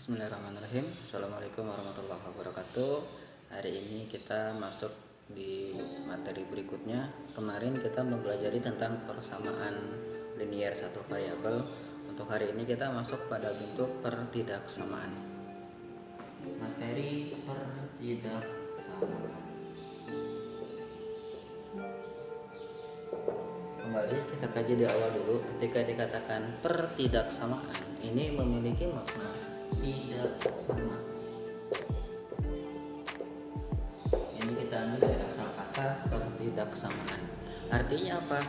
Bismillahirrahmanirrahim. Assalamualaikum warahmatullahi wabarakatuh. Hari ini kita masuk di materi berikutnya. Kemarin kita mempelajari tentang persamaan linier satu variabel. Untuk hari ini kita masuk pada bentuk pertidaksamaan. Materi pertidaksamaan. Kembali kita kaji di awal dulu. Ketika dikatakan pertidaksamaan, ini memiliki makna tidak sama. Ini kita ambil dari asal kata pertidaksamaan. Artinya apa?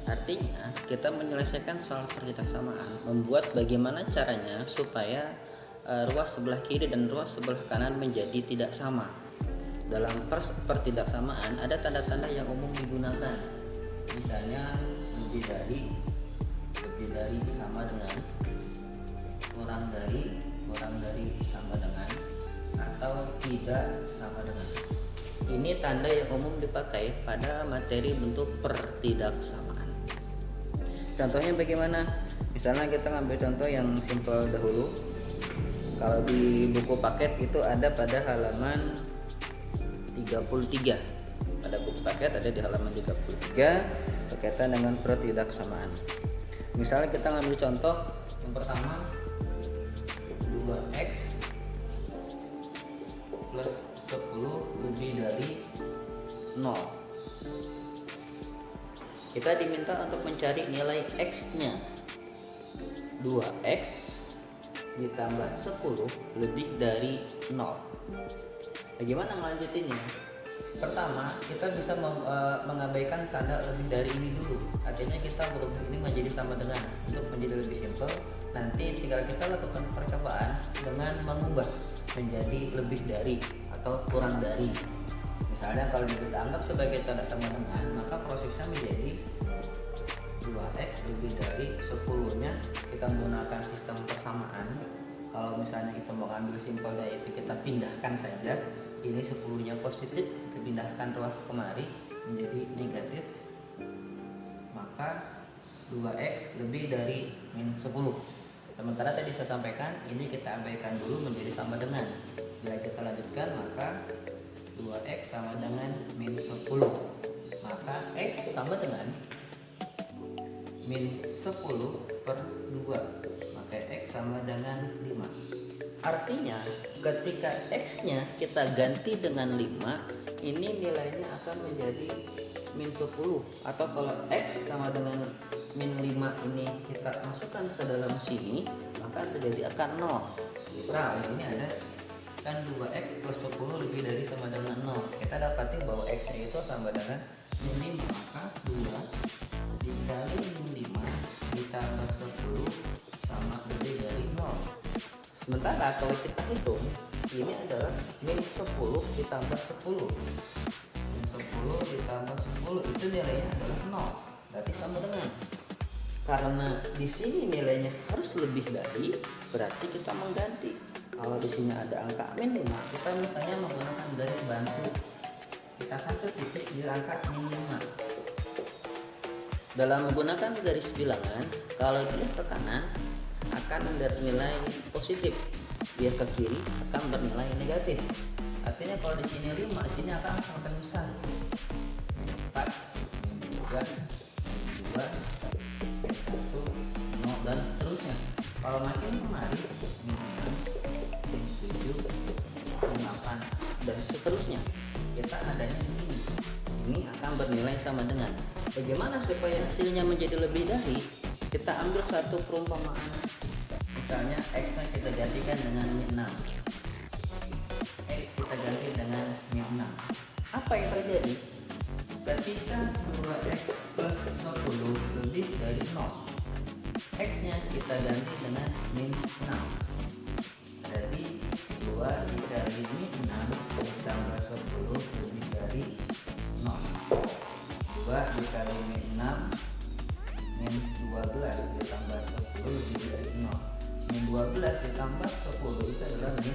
Artinya kita menyelesaikan soal pertidaksamaan, membuat bagaimana caranya supaya ruas sebelah kiri dan ruas sebelah kanan menjadi tidak sama. Dalam pertidaksamaan ada tanda-tanda yang umum digunakan. Misalnya lebih dari sama dengan, kurang dari sama dengan, atau tidak sama dengan. Ini tanda yang umum dipakai pada materi bentuk pertidaksamaan. Contohnya bagaimana? Misalnya kita ngambil contoh yang simpel dahulu. Kalau di buku paket itu ada pada halaman 33. Pada buku paket ada di halaman 33 berkaitan dengan pertidaksamaan. Misalnya kita ngambil contoh yang pertama, 2x plus 10 lebih dari 0. Kita diminta untuk mencari nilai x-nya. 2x ditambah 10 lebih dari 0. Bagaimana melanjutinya? Pertama, kita bisa mengabaikan tanda lebih dari ini dulu. Artinya kita berubah ini menjadi sama dengan. Untuk menjadi lebih simpel, nanti tinggal kita lakukan percobaan dengan mengubah menjadi lebih dari atau kurang dari. Misalnya kalau kita anggap sebagai tanda sama dengan, maka prosesnya menjadi 2x lebih dari 10-nya kita menggunakan sistem persamaan. Kalau misalnya kita mau ambil simpelnya itu kita pindahkan saja. Ini 10-nya positif, kita pindahkan ruas kemari menjadi negatif. Maka 2x lebih dari min 10. Sementara tadi saya sampaikan, ini kita abaikan dulu menjadi sama dengan. Bila kita lanjutkan, maka 2x sama dengan min 10. Maka x sama dengan min 10 per 2. Maka x sama dengan 5. Artinya ketika x-nya kita ganti dengan 5, ini nilainya akan menjadi min 10. Atau kalau x sama dengan min 5 ini kita masukkan ke dalam sini, maka terjadi akan 0. Misal di sini ada kan 2x plus 10 lebih dari sama dengan 0. Kita dapati bahwa x-nya itu sama dengan min 5. Maka 2 dikali min 5 ditambah 10 sama lebih dari 0. Sementara kalau kita hitung, ini adalah min 10 ditambah 10. Min 10 ditambah 10 itu nilainya adalah 0. Berarti sama dengan. Karena di sini nilainya harus lebih dari, berarti kita mengganti. Kalau di sini ada angka min 5, kita misalnya menggunakan garis bantu. Kita kasih titik di angka min 5. Dalam menggunakan garis bilangan, kalau dia ke kanan akan bernilai positif, dia ke kiri akan bernilai negatif. Artinya kalau di sini 5, di sini akan semakin besar. 4, 3, 2, 1, 0 dan seterusnya. Kalau makin kemari 6, 7, 8 dan seterusnya. Kita adanya di sini. Ini akan bernilai sama dengan. Bagaimana supaya hasilnya menjadi lebih dari? Kita ambil satu perumpamaan. Misalnya x-nya kita gantikan dengan min 6. X kita ganti dengan min 6. Apa yang terjadi? Ketika 2x plus 10 lebih dari 0, x-nya kita ganti dengan min 6. Berarti 2 dikali min 6 ditambah 10 lebih dari 0. 2 dikali min 6 min 12 ditambah 10 lebih dari 0. Min 12 ditambah 10 itu adalah min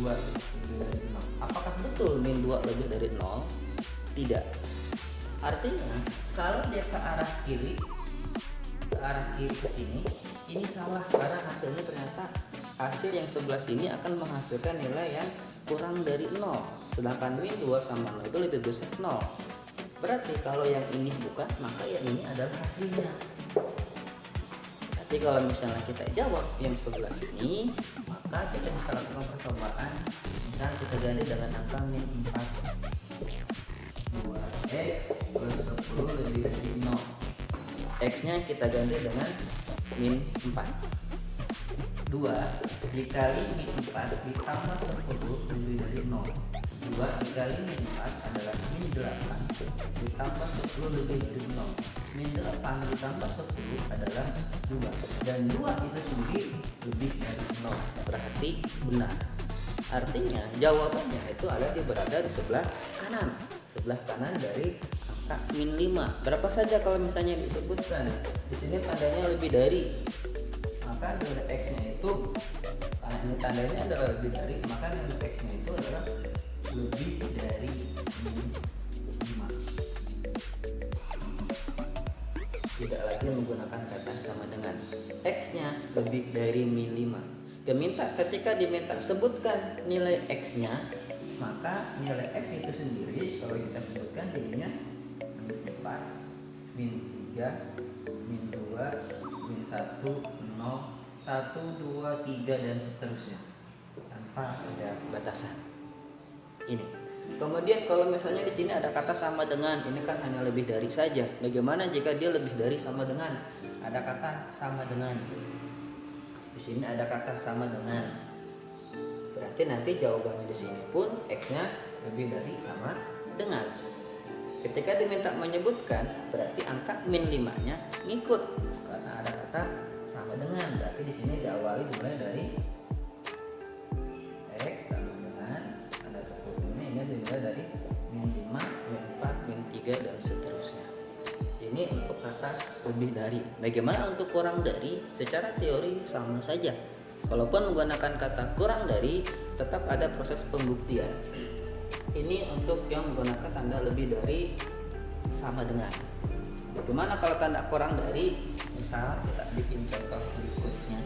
2 lebih dari 0. Apakah betul min 2 lebih dari 0? Tidak. Artinya kalau dia ke arah kiri ke sini, ini salah karena hasilnya ternyata hasil yang sebelah sini akan menghasilkan nilai yang kurang dari 0, sedangkan min 2 sama 0 itu lebih besar 0. Berarti kalau yang ini bukan, maka yang ini adalah hasilnya. Berarti kalau misalnya kita jawab yang sebelah sini, maka kita bisa lakukan percobaan. Misalnya kita ganti dengan angka min 4, 2x plus 10 lebih dari 0. X nya kita ganti dengan min 4. 2 dikali min 4 ditambah 10 lebih dari 0. 2 dikali min 4 adalah min 8 ditambah 10 lebih dari 0. Min 8 ditambah 10 adalah 2. Dan 2 itu sendiri lebih dari 0. Berarti benar. Artinya jawabannya itu berada di sebelah kanan. Sebelah kanan dari angka min 5. Berapa saja kalau misalnya disebutkan. Di sini tandanya lebih dari. Maka nilai X-nya itu, karena ini tandanya adalah lebih dari, maka nilai X-nya itu adalah lebih dari min 5. Tidak lagi menggunakan kata sama dengan. X-nya lebih dari min 5. Ketika diminta sebutkan nilai X-nya, maka nilai X itu sendiri kalau kita sebutkan jadinya min 4, min 3, min 2, min 1, 0, 1, 2, 3 dan seterusnya tanpa ada batasan. Ini. Kemudian kalau misalnya di sini ada kata sama dengan, ini kan hanya lebih dari saja. Bagaimana jika dia lebih dari sama dengan? Ada kata sama dengan. Di sini ada kata sama dengan. Berarti nanti jawabannya di sini pun X-nya lebih dari sama dengan. Ketika diminta menyebutkan, berarti angka min 5-nya ngikut karena ada kata sama dengan. Berarti di sini diawali mulai dari X sama dengan, ada tuturnya, ini dimulai dari min 5, min 4, min 3 dan seterusnya. Ini untuk kata lebih dari. Bagaimana untuk kurang dari? Secara teori sama saja. Walaupun menggunakan kata kurang dari, tetap ada proses pembuktian. Ini untuk yang menggunakan tanda lebih dari sama dengan. Bagaimana kalau tanda kurang dari? Misal kita bikin contoh berikutnya.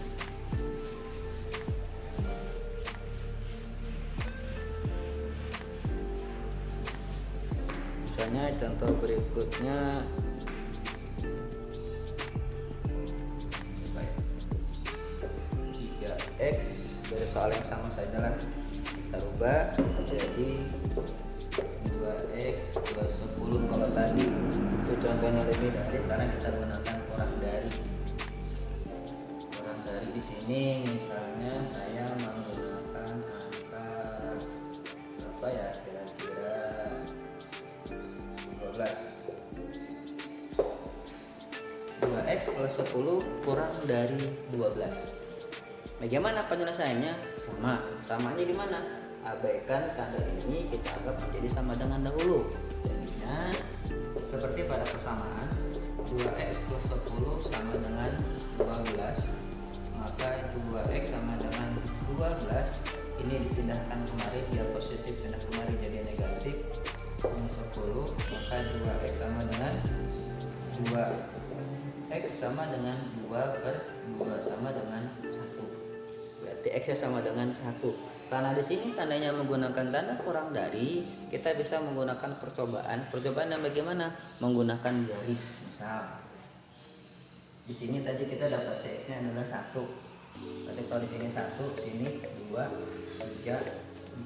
Misalnya contoh berikutnya 3x dari soal yang sama saja lah, kita rubah jadi 2x plus 10. Kalau tadi itu contohnya lebih dari karena kita gunakan kurang dari. Kurang dari di sini misalnya saya menggunakan angka apa ya, kira-kira 12. 2x plus 10 kurang dari 12. Bagaimana penyelesaiannya? Samanya di mana? Abaikan tanda ini, kita anggap menjadi sama dengan dahulu. Jadinya seperti pada persamaan, 2x plus 10 sama dengan 12. Maka 2x sama dengan 12. Ini dipindahkan kemari, biar positif pindah kemari jadi negatif. Min 10, maka 2x sama dengan 2x sama dengan 2 per 2 sama dengan 1. Berarti X-nya sama dengan 1. Karena di sini tandanya menggunakan tanda kurang dari, kita bisa menggunakan percobaan. Percobaan yang bagaimana? Menggunakan garis. Misal di sini tadi kita dapat X-nya adalah 1. Berarti kalau di sini 1, sini 2, 3,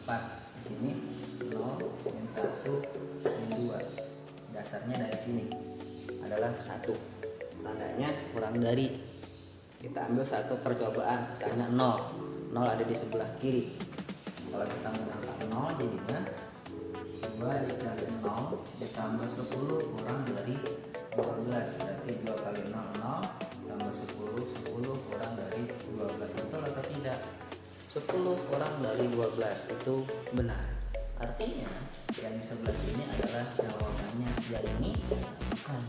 4. Di sini 0, min 1, min 2. Dasarnya dari sini adalah 1. Tandanya kurang dari. Kita ambil satu percobaan, misalnya 0 ada di sebelah kiri. Kalau kita menggunakan 0 jadinya 2 dikali 0 ditambah 10 kurang dari 12. Berarti 2 kali 0, 0 tambah 10 kurang dari 12. Betul atau tidak? 10 kurang dari 12 itu benar. Artinya yang di sebelah sini adalah jawabannya. Yang ini bukan.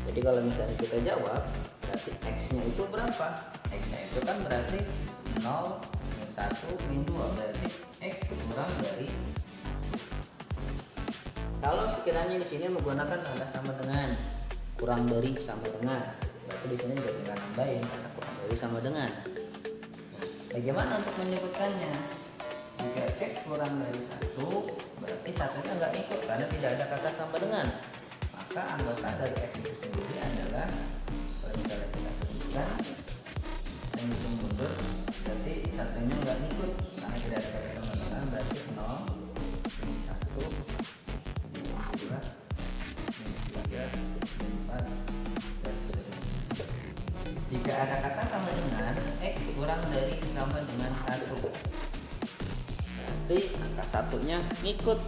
Jadi kalau misalnya kita jawab, berarti X-nya itu berapa? X-nya itu kan berarti 0, min 1, min 2. Berarti X kurang dari. Kalau sekiranya di sini menggunakan tanda sama dengan, kurang dari sama dengan, berarti di sini juga tinggal nambahin karena kurang dari sama dengan. Nah, Bagaimana untuk menyebutkannya? Jika X kurang dari 1, berarti satunya nggak ikut karena tidak ada kata sama dengan. Maka anggota dari X itu sendiri adalah, kalau misalnya kita sebutkan yang hitung mundur, berarti satunya nggak ikut karena tidak ada kata sama dengan, berarti 0, ini 1, ini 2, ini 3, ini 4, dan seterusnya. Jika ada kata sama dengan, X kurang dari sama dengan 1, berarti angka satunya ngikut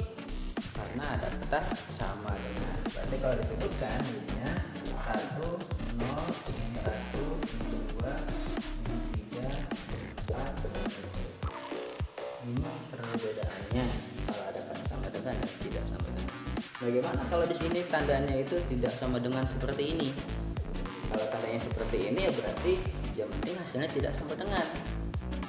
karena ada kata sama dengan. Berarti kalau disebutkan jadinya 1, 0, ini 1, ini 2, ini 3, 4, ini perbedaannya kalau ada kata sama dengan dan tidak sama dengan. Bagaimana kalau di sini tandanya itu tidak sama dengan seperti ini? Kalau tandanya seperti ini ya berarti yang penting hasilnya tidak sama dengan.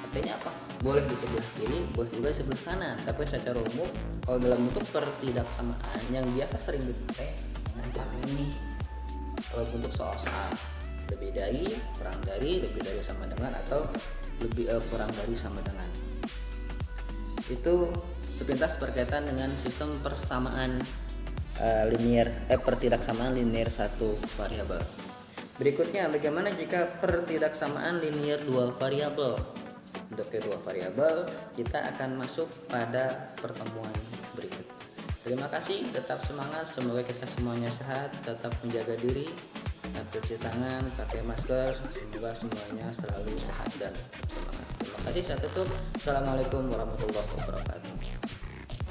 Artinya apa? Boleh di sebelah kiri, boleh juga di sebelah kanan. Tapi secara umum kalau dalam bentuk pertidaksamaan yang biasa sering dipakai dengan cara ini. Kalau bentuk soal-soal lebih dari, kurang dari, lebih dari sama dengan, atau lebih kurang dari sama dengan. Itu sepintas berkaitan dengan sistem persamaan pertidaksamaan linear satu variabel. Berikutnya, bagaimana jika pertidaksamaan linear dua variabel? Untuk kedua variabel, kita akan masuk pada pertemuan berikut. Terima kasih, tetap semangat, semoga kita semuanya sehat, tetap menjaga diri, tetap cuci tangan, pakai masker, semoga semuanya selalu sehat dan semangat. Terima kasih, saya tutup. Assalamualaikum warahmatullahi wabarakatuh.